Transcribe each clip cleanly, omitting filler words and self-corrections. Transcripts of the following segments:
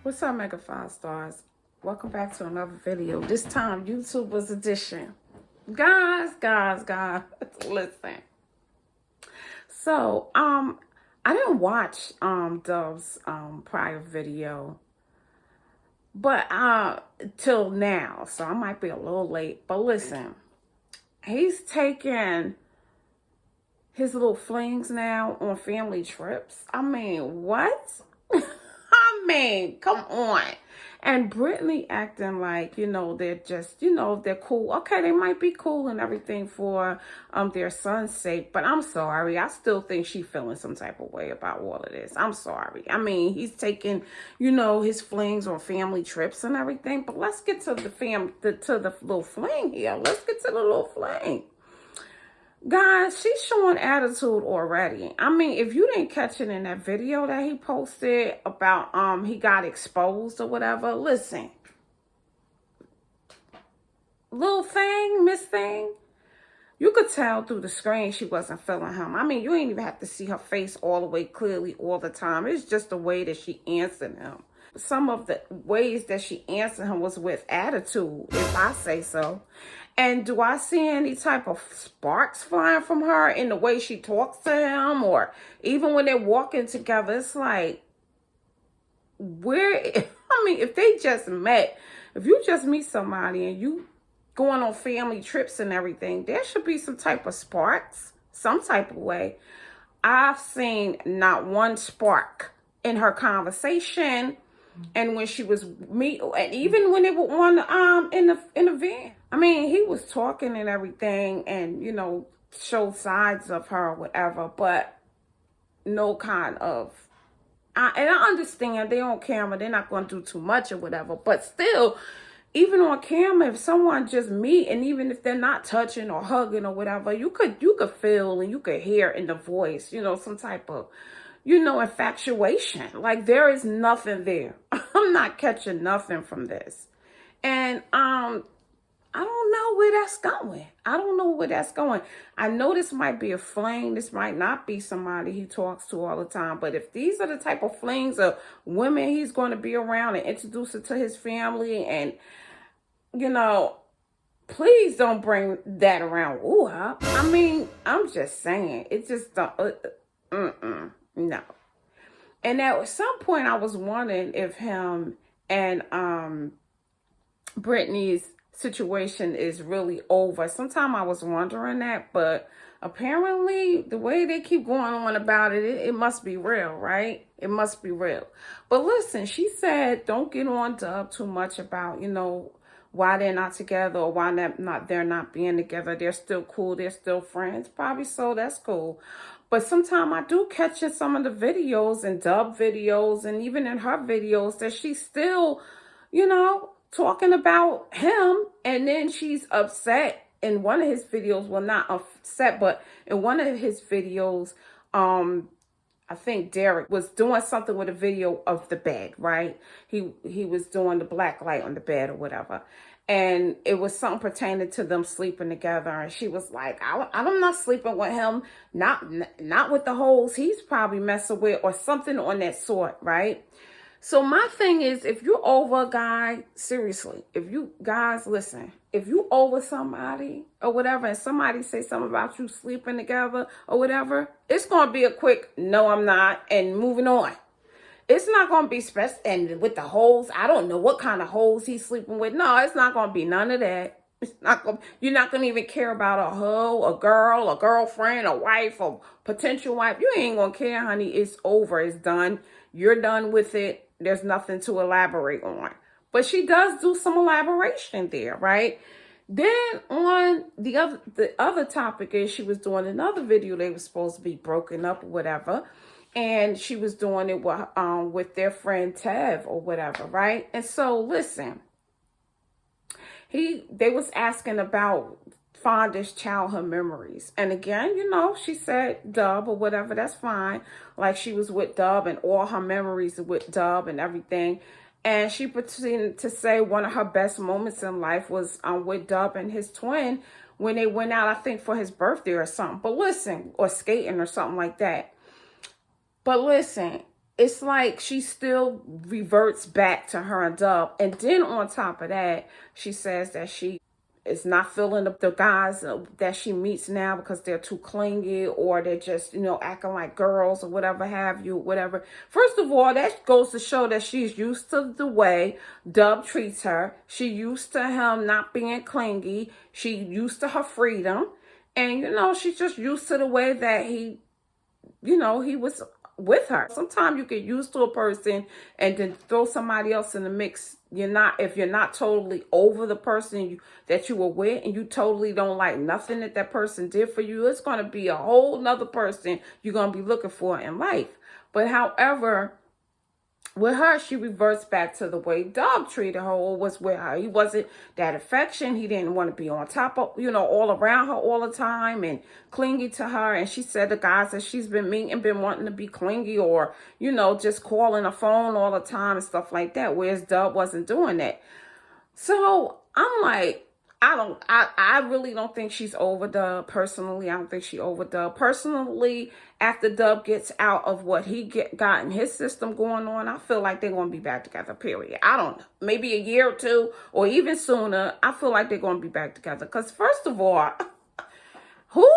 What's up, Mega 5 Stars? Welcome back to another video. This time, YouTuber's edition. Guys, listen. So, I didn't watch Dove's prior video, but till now, so I might be a little late. But listen, he's taking his little flings now on family trips. I mean, what? I mean, come on. And Brittany acting like, they're just, they're cool. Okay, they might be cool and everything for their son's sake, but I'm sorry. I still think she's feeling some type of way about all of this. I'm sorry. I mean, he's taking, his flings on family trips and everything, but let's get to the little fling here. Let's get to the little fling. Guys, she's showing attitude already. I mean, if you didn't catch it in that video that he posted about he got exposed or whatever, listen. Little thing, Miss Thing, you could tell through the screen she wasn't feeling him. I mean, you ain't even have to see her face all the way clearly all the time. It's just the way that she answered him. Some of the ways that she answered him was with attitude, if I say so. And do I see any type of sparks flying from her in the way she talks to him, or even when they're walking together? It's like, if they just met, if you just meet somebody and you going on family trips and everything, there should be some type of sparks, some type of way. I've seen not one spark in her conversation. And when she was and even when they were on in the van, I mean, he was talking and everything, and showed sides of her or whatever, but no kind of. And I understand they on camera, they're not going to do too much or whatever, but still, even on camera, if someone just meet, and even if they're not touching or hugging or whatever, you could feel and you could hear in the voice, some type of. Infatuation. Like, there is nothing there. I'm not catching nothing from this. And I don't know where that's going. I don't know where that's going. I know this might be a fling. This might not be somebody he talks to all the time. But if these are the type of flings of women he's going to be around and introduce it to his family, and, please don't bring that around. Ooh, huh? I mean, I'm just saying. It just don't. No. And at some point, I was wondering if him and Brittany's situation is really over. Sometime I was wondering that, but apparently the way they keep going on about it, it must be real, right? It must be real. But listen, she said, don't get on Dub too much about, why they're not together, or why they're not being together. They're still cool. They're still friends. Probably so. That's cool. But sometimes I do catch in some of the videos and Dub videos, and even in her videos, that she's still, talking about him. And then she's upset in one of his videos. Well, not upset, but in one of his videos, I think Derek was doing something with a video of the bed, right? He was doing the black light on the bed or whatever. And it was something pertaining to them sleeping together. And she was like, I'm not sleeping with him. Not with the hoes he's probably messing with, or something on that sort, right? So my thing is, if you're over a guy, seriously, if you guys listen, if you over somebody or whatever, and somebody say something about you sleeping together or whatever, it's going to be a quick, no, I'm not, and moving on. It's not going to be special. And with the hoes, I don't know what kind of hoes he's sleeping with. No, it's not going to be none of that. It's not going. You're not going to even care about a hoe, a girl, a girlfriend, a wife, a potential wife. You ain't going to care, honey. It's over. It's done. You're done with it. There's nothing to elaborate on. But she does do some elaboration there, right? Then on the other topic is, she was doing another video. They were supposed to be broken up or whatever. And she was doing it with their friend Tev or whatever, right? And so, listen, they was asking about fondest childhood memories. And again, she said Dub or whatever, that's fine. Like, she was with Dub and all her memories with Dub and everything. And she proceeded to say one of her best moments in life was with Dub and his twin when they went out, I think, for his birthday or something. But listen, or skating or something like that. But listen, it's like she still reverts back to her and Dub. And then on top of that, she says that she is not feeling the guys that she meets now because they're too clingy, or they're just, acting like girls or whatever have you, whatever. First of all, that goes to show that she's used to the way Dub treats her. She used to him not being clingy. She used to her freedom. And, she's just used to the way that he was with her. Sometimes you get used to a person and then throw somebody else in the mix. If you're not totally over the person that you were with, and you totally don't like nothing that person did for you, it's going to be a whole nother person you're going to be looking for in life. But however, with her, she reverts back to the way Dub treated her or was with her. He wasn't that affection. He didn't want to be on top of, all around her all the time and clingy to her. And she said the guys that she's been meeting been wanting to be clingy or, just calling her phone all the time and stuff like that. Whereas Dub wasn't doing that. So I'm like, I really don't think she's over Dub. Personally, I don't think she over Dub. Personally, after Dub gets out of what he got in his system going on, I feel like they're going to be back together, period. I don't know. Maybe a year or two or even sooner. I feel like they're going to be back together. Because first of all, who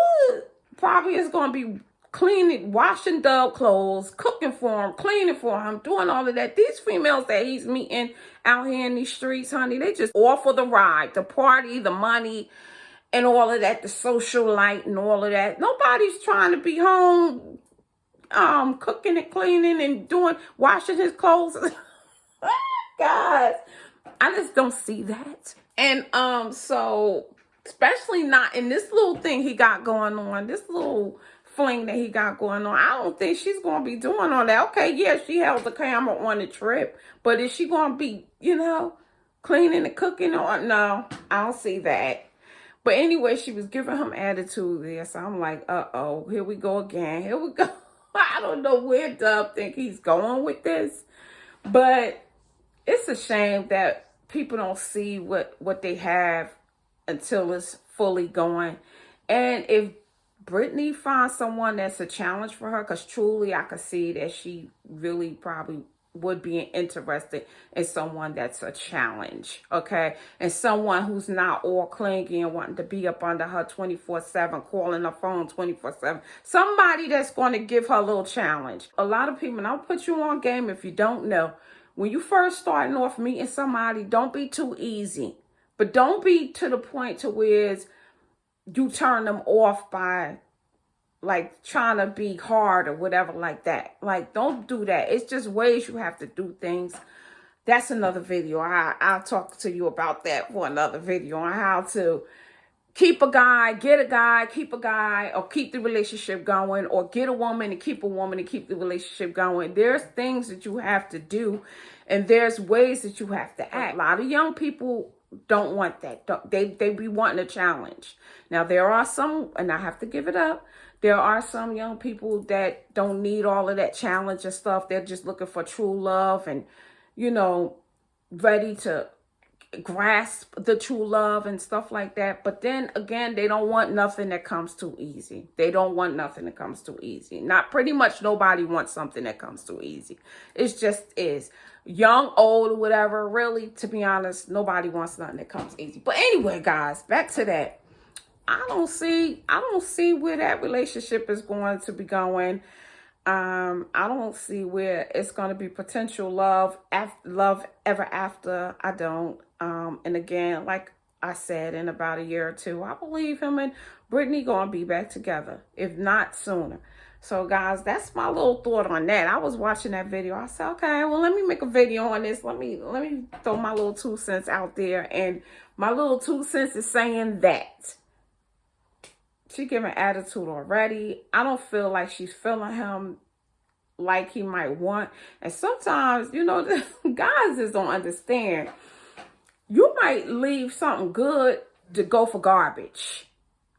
probably is going to be cleaning, washing Dub clothes, cooking for him, cleaning for him, doing all of that? These females that he's meeting out here in these streets, honey, they just all for the ride, the party, the money, and all of that, the social light and all of that. Nobody's trying to be home cooking and cleaning and washing his clothes. Guys, I just don't see that. And so, especially not in this little thing he got going on, this little fling that he got going on. I don't think she's going to be doing all that. Okay, yeah, she held the camera on the trip, but is she going to be, cleaning and cooking? Or no, I don't see that. But anyway, she was giving him attitude there. So I'm like, uh-oh, here we go again. Here we go. I don't know where Dub think he's going with this. But it's a shame that people don't see what they have until it's fully going. And if Brittany finds someone that's a challenge for her, because truly I could see that she really probably would be interested in someone that's a challenge, okay? And someone who's not all clingy and wanting to be up under her 24/7, calling her phone 24/7. Somebody that's going to give her a little challenge. A lot of people, and I'll put you on game if you don't know, when you first starting off meeting somebody, don't be too easy. But don't be to the point to where you turn them off by like trying to be hard or whatever like that. Like, don't do that. It's just ways you have to do things. That's another video. I'll talk to you about that for another video on how to keep a guy, get a guy, keep a guy, or keep the relationship going, or get a woman and keep a woman and keep the relationship going. There's things that you have to do, and there's ways that you have to act. A lot of young people don't want that. They be wanting a challenge. Now, there are some, and I have to give it up, there are some young people that don't need all of that challenge and stuff. They're just looking for true love and, ready to grasp the true love and stuff like that. But then again, they don't want nothing that comes too easy. They don't want nothing that comes too easy. Not pretty much nobody wants something that comes too easy. It's just is. Young, old, whatever. Really, to be honest, nobody wants nothing that comes easy. But anyway, guys, back to that. I don't see where that relationship is going to be going. I don't see where it's going to be potential love ever after. I don't. And again, like I said, in about a year or two, I believe him and Brittany going to be back together, if not sooner. So guys, that's my little thought on that. I was watching that video. I said, okay, well, let me make a video on this. Let me throw my little 2 cents out there. And my little 2 cents is saying that she giving attitude already. I don't feel like she's feeling him like he might want. And sometimes, guys just don't understand. You might leave something good to go for garbage.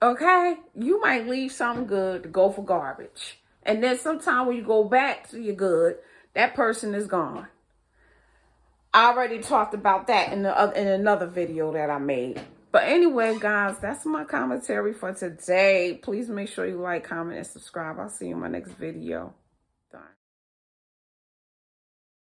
Okay? You might leave something good to go for garbage. And then sometime when you go back to your good, that person is gone. I already talked about that in another video that I made. But anyway, guys, that's my commentary for today. Please make sure you like, comment, and subscribe. I'll see you in my next video.